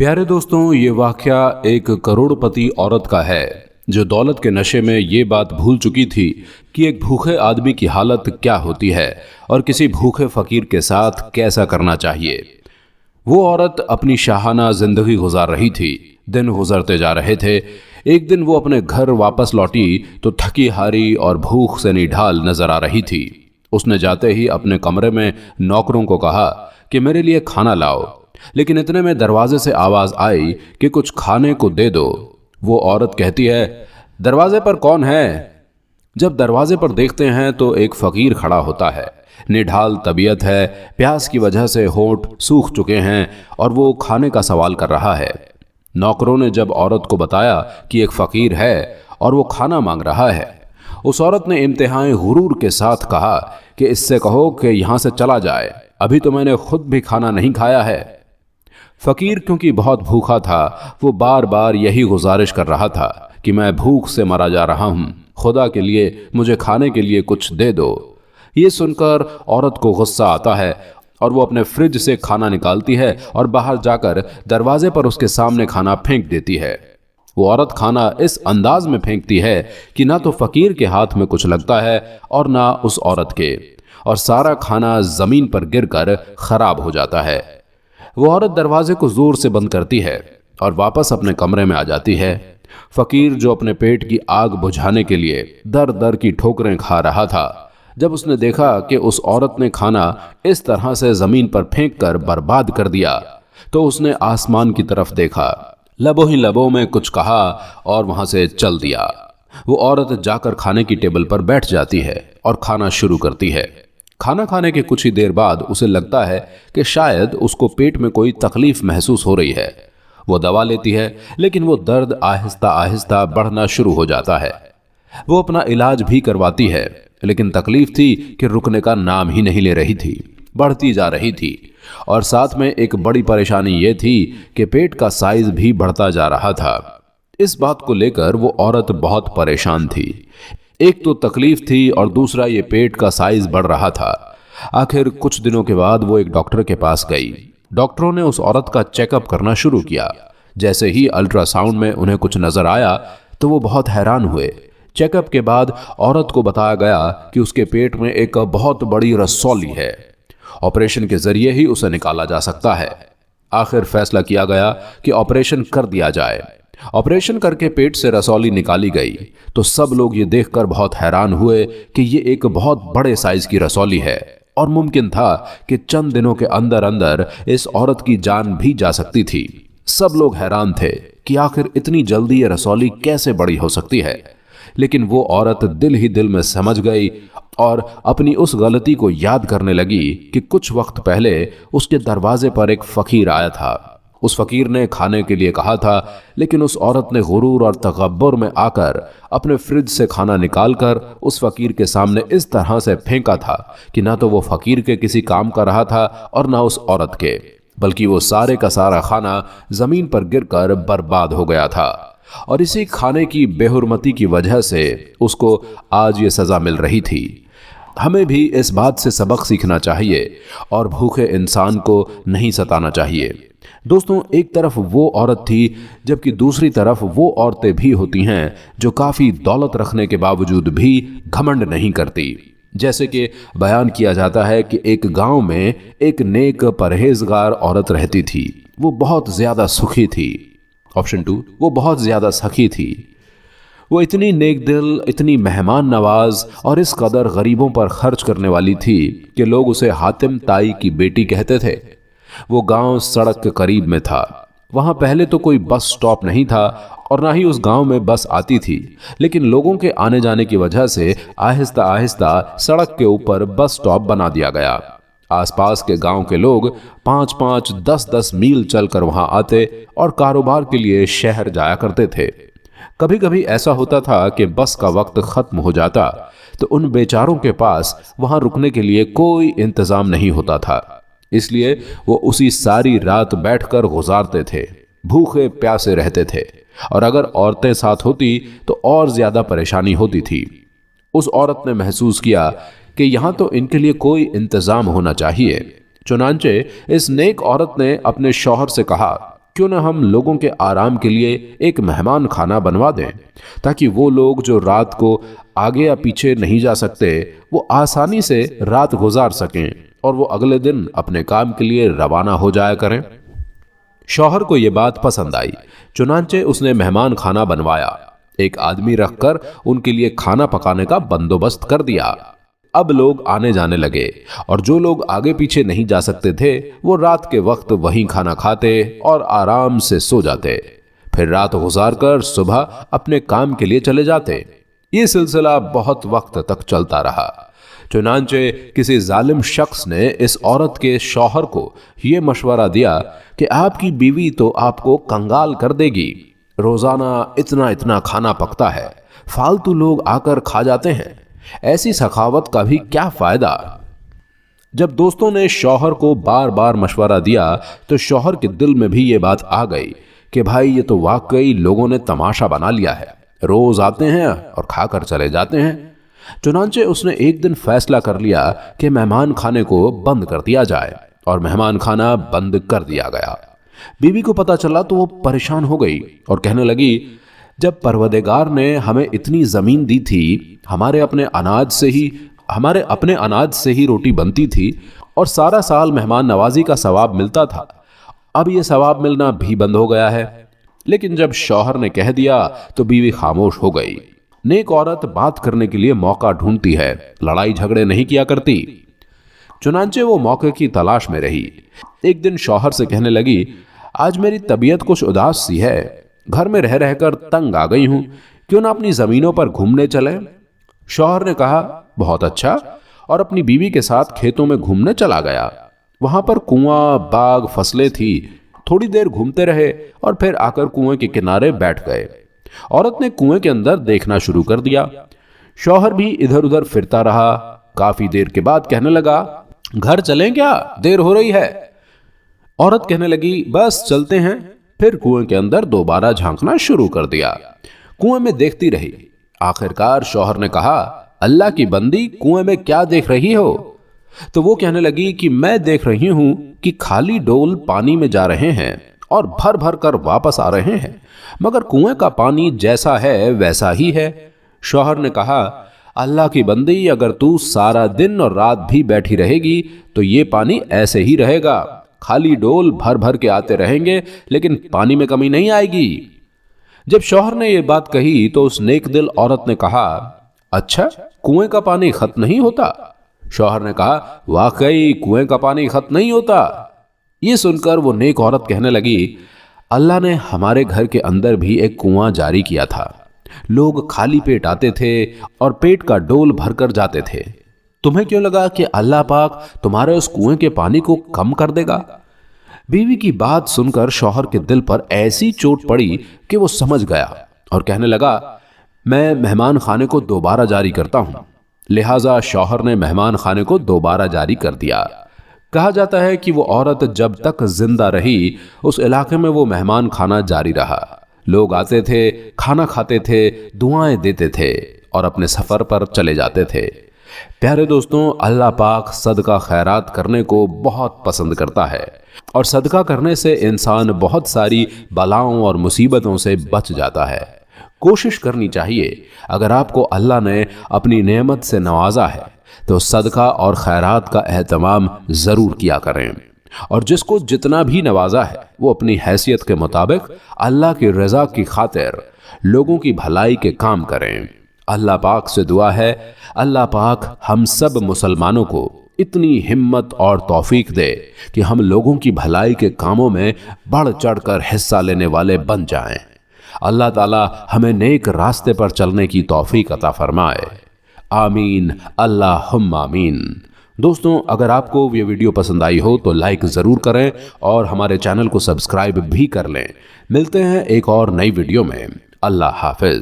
प्यारे दोस्तों, ये वाकया एक करोड़पति औरत का है जो दौलत के नशे में ये बात भूल चुकी थी कि एक भूखे आदमी की हालत क्या होती है और किसी भूखे फकीर के साथ कैसा करना चाहिए। वो औरत अपनी शाहाना जिंदगी गुजार रही थी। दिन गुजरते जा रहे थे। एक दिन वो अपने घर वापस लौटी तो थकी हारी और भूख से निढाल नजर आ रही थी। उसने जाते ही अपने कमरे में नौकरों को कहा कि मेरे लिए खाना लाओ, लेकिन इतने में दरवाजे से आवाज आई कि कुछ खाने को दे दो। वो औरत कहती है, दरवाजे पर कौन है? जब दरवाजे पर देखते हैं तो एक फकीर खड़ा होता है। निढाल तबीयत है, प्यास की वजह से होंठ सूख चुके हैं और वो खाने का सवाल कर रहा है। नौकरों ने जब औरत को बताया कि एक फकीर है और वो खाना मांग रहा है, उस औरत ने इम्तिहान गुरूर के साथ कहा कि इससे कहो कि यहां से चला जाए, अभी तो मैंने खुद भी खाना नहीं खाया है। फकीर क्योंकि बहुत भूखा था, वो बार बार यही गुजारिश कर रहा था कि मैं भूख से मरा जा रहा हूं, खुदा के लिए मुझे खाने के लिए कुछ दे दो। ये सुनकर औरत को गुस्सा आता है और वो अपने फ्रिज से खाना निकालती है और बाहर जाकर दरवाजे पर उसके सामने खाना फेंक देती है। वो औरत खाना इस अंदाज में फेंकती है कि ना तो फकीर के हाथ में कुछ लगता है और ना उस औरत के, और सारा खाना जमीन पर गिरकर खराब हो जाता है। वो औरत दरवाजे को जोर से बंद करती है और वापस अपने कमरे में आ जाती है। फकीर जो अपने पेट की आग बुझाने के लिए दर दर की ठोकरें खा रहा था, जब उसने देखा कि उस औरत ने खाना इस तरह से जमीन पर फेंक कर बर्बाद कर दिया, तो उसने आसमान की तरफ देखा, लबों ही लबों में कुछ कहा और वहां से चल दिया। वो औरत जाकर खाने की टेबल पर बैठ जाती है और खाना शुरू करती है। खाना खाने के कुछ ही देर बाद उसे लगता है कि शायद उसको पेट में कोई तकलीफ महसूस हो रही है। वो दवा लेती है, लेकिन वो दर्द आहिस्ता आहिस्ता बढ़ना शुरू हो जाता है। वो अपना इलाज भी करवाती है, लेकिन तकलीफ थी कि रुकने का नाम ही नहीं ले रही थी, बढ़ती जा रही थी। और साथ में एक बड़ी परेशानी ये थी कि पेट का साइज भी बढ़ता जा रहा था। इस बात को लेकर वो औरत बहुत परेशान थी। एक तो तकलीफ थी और दूसरा ये पेट का साइज बढ़ रहा था। आखिर कुछ दिनों के बाद वो एक डॉक्टर के पास गई। डॉक्टरों ने उस औरत का चेकअप करना शुरू किया। जैसे ही अल्ट्रासाउंड में उन्हें कुछ नजर आया तो वो बहुत हैरान हुए। चेकअप के बाद औरत को बताया गया कि उसके पेट में एक बहुत बड़ी रसौली है। ऑपरेशन के जरिए ही उसे निकाला जा सकता है। आखिर फैसला किया गया कि ऑपरेशन कर दिया जाए। ऑपरेशन करके पेट से रसौली निकाली गई तो सब लोग ये देखकर बहुत हैरान हुए कि ये एक बहुत बड़े साइज की रसौली है और मुमकिन था कि चंद दिनों के अंदर अंदर इस औरत की जान भी जा सकती थी। सब लोग हैरान थे कि आखिर इतनी जल्दी ये रसौली कैसे बड़ी हो सकती है। लेकिन वो औरत दिल ही दिल में समझ गई और अपनी उस गलती को याद करने लगी कि कुछ वक्त पहले उसके दरवाजे पर एक फकीर आया था। उस फकीर ने खाने के लिए कहा था, लेकिन उस औरत ने गुरूर और तकब्बुर में आकर अपने फ्रिज से खाना निकालकर उस फकीर के सामने इस तरह से फेंका था कि ना तो वो फकीर के किसी काम का रहा था और ना उस औरत के, बल्कि वो सारे का सारा खाना जमीन पर गिरकर बर्बाद हो गया था। और इसी खाने की बेहुरमती की वजह से उसको आज ये सजा मिल रही थी। हमें भी इस बात से सबक सीखना चाहिए और भूखे इंसान को नहीं सताना चाहिए। दोस्तों, एक तरफ वो औरत थी, जबकि दूसरी तरफ वो औरतें भी होती हैं जो काफी दौलत रखने के बावजूद भी घमंड नहीं करती। जैसे कि बयान किया जाता है कि एक गांव में एक नेक परहेजगार औरत रहती थी। वो बहुत ज्यादा सुखी थी। ऑप्शन 2, वो बहुत ज्यादा सखी थी। वो इतनी नेक दिल, इतनी मेहमान नवाज और इस कदर गरीबों पर खर्च करने वाली थी कि लोग उसे हातिम ताई की बेटी कहते थे। वो गांव सड़क के करीब में था। वहां पहले तो कोई बस स्टॉप नहीं था और ना ही उस गांव में बस आती थी, लेकिन लोगों के आने जाने की वजह से आहिस्ता आहिस्ता सड़क के ऊपर बस स्टॉप बना दिया गया। आसपास के गांव के लोग 5-5, 10-10 मील चलकर वहां आते और कारोबार के लिए शहर जाया करते थे। कभी कभी ऐसा होता था कि बस का वक्त खत्म हो जाता तो उन बेचारों के पास वहां रुकने के लिए कोई इंतजाम नहीं होता था, इसलिए वो उसी सारी रात बैठकर गुजारते थे, भूखे प्यासे रहते थे। और अगर औरतें साथ होती तो और ज्यादा परेशानी होती थी। उस औरत ने महसूस किया कि यहां तो इनके लिए कोई इंतजाम होना चाहिए। चुनांचे इस नेक औरत ने अपने शौहर से कहा क्यों ना हम लोगों के आराम के लिए एक मेहमान खाना बनवा दें, ताकि वो लोग जो रात को आगे या पीछे नहीं जा सकते वो आसानी से रात गुजार सकें और वो अगले दिन अपने काम के लिए रवाना हो जाया करें। शौहर को ये बात पसंद आई, चुनांचे उसने मेहमान खाना बनवाया। एक आदमी रखकर उनके लिए खाना पकाने का बंदोबस्त कर दिया। अब लोग आने जाने लगे और जो लोग आगे पीछे नहीं जा सकते थे वो रात के वक्त वहीं खाना खाते और आराम से सो जाते, फिर रात गुजार कर सुबह अपने काम के लिए चले जाते। ये सिलसिला बहुत वक्त तक चलता रहा। चुनांचे किसी जालिम शख्स ने इस औरत के शौहर को यह मशवरा दिया कि आपकी बीवी तो आपको कंगाल कर देगी, रोजाना इतना इतना खाना पकता है, फालतू लोग आकर खा जाते हैं, ऐसी सखावत का भी क्या फायदा। जब दोस्तों ने शौहर को बार बार मशवरा दिया तो शौहर के दिल में भी ये बात आ गई कि भाई ये तो वाकई लोगों ने तमाशा बना लिया है, रोज आते हैं और खाकर चले जाते हैं। चुनांचे उसने एक दिन फैसला कर लिया कि मेहमान खाने को बंद कर दिया जाए और मेहमान खाना बंद कर दिया गया। बीवी को पता चला तो वो परेशान हो गई और कहने लगी, जब परवरदिगार ने हमें इतनी जमीन दी थी, हमारे अपने अनाज से ही रोटी बनती थी और सारा साल मेहमान नवाजी का सवाब मिलता था, अब ये सवाब मिलना भी बंद हो गया है। लेकिन जब शौहर ने कह दिया तो बीवी खामोश हो गई। नेक औरत बात करने के लिए मौका ढूंढती है, लड़ाई झगड़े नहीं किया करती। चुनांचे वो मौके की तलाश में रही। एक दिन शौहर से कहने लगी, आज मेरी तबीयत कुछ उदास सी है, घर में रह रहकर तंग आ गई हूं, क्यों ना अपनी जमीनों पर घूमने चले। शौहर ने कहा, बहुत अच्छा, और अपनी बीवी के साथ खेतों में घूमने चला गया। वहां पर कुआं, बाग, फसलें थी। थोड़ी देर घूमते रहे और फिर आकर कुएं के किनारे बैठ गए। औरत ने कुएं के अंदर देखना शुरू कर दिया। शौहर भी इधर उधर फिरता रहा। काफी देर के बाद कहने लगा, घर चलें क्या, देर हो रही है। औरत कहने लगी, बस चलते हैं। फिर कुएं के अंदर दोबारा झांकना शुरू कर दिया। कुएं में देखती रही। आखिरकार शौहर ने कहा, अल्लाह की बंदी, कुएं में क्या देख रही हो? तो वो कहने लगी कि मैं देख रही हूं कि खाली डोल पानी में जा रहे हैं और भर भर कर वापस आ रहे हैं, मगर कुएं का पानी जैसा है वैसा ही है। शौहर ने कहा, अल्लाह की बंदी, अगर तू सारा दिन और रात भी बैठी रहेगी तो ये पानी ऐसे ही रहेगा, खाली डोल भर भर के आते रहेंगे, लेकिन पानी में कमी नहीं आएगी। जब शौहर ने यह बात कही तो उस नेक दिल औरत ने कहा, अच्छा, कुएं का पानी खत्म नहीं होता? शौहर ने कहा, वाकई कुएं का पानी खत्म नहीं होता। ये सुनकर वो नेक औरत कहने लगी, अल्लाह ने हमारे घर के अंदर भी एक कुआं जारी किया था। लोग खाली पेट आते थे और पेट का डोल भरकर जाते थे। तुम्हें क्यों लगा कि अल्लाह पाक तुम्हारे उस कुएं के पानी को कम कर देगा? बीवी की बात सुनकर शौहर के दिल पर ऐसी चोट पड़ी कि वो समझ गया और कहने लगा, मैं मेहमान खाने को दोबारा जारी करता हूं। लिहाजा शौहर ने मेहमान खाने को दोबारा जारी कर दिया। कहा जाता है कि वो औरत जब तक जिंदा रही उस इलाके में वो मेहमान खाना जारी रहा। लोग आते थे, खाना खाते थे, दुआएं देते थे और अपने सफर पर चले जाते थे। प्यारे दोस्तों, अल्लाह पाक सदका खैरात करने को बहुत पसंद करता है और सदका करने से इंसान बहुत सारी बलाओं और मुसीबतों से बच जाता है। कोशिश करनी चाहिए, अगर आपको अल्लाह ने अपनी नेमत से नवाजा है तो सदका और खैरात का एहतमाम ज़रूर किया करें, और जिसको जितना भी नवाजा है वो अपनी हैसियत के मुताबिक अल्लाह की रज़ा की खातिर लोगों की भलाई के काम करें। अल्लाह पाक से दुआ है, अल्लाह पाक हम सब मुसलमानों को इतनी हिम्मत और तौफीक दे कि हम लोगों की भलाई के कामों में बढ़ चढ़कर हिस्सा लेने वाले बन जाएं। अल्लाह ताला हमें नेक रास्ते पर चलने की तौफीक अता फरमाए। आमीन, अल्लाहुम्मा आमीन। दोस्तों, अगर आपको ये वीडियो पसंद आई हो तो लाइक ज़रूर करें और हमारे चैनल को सब्सक्राइब भी कर लें। मिलते हैं एक और नई वीडियो में। अल्लाह हाफिज।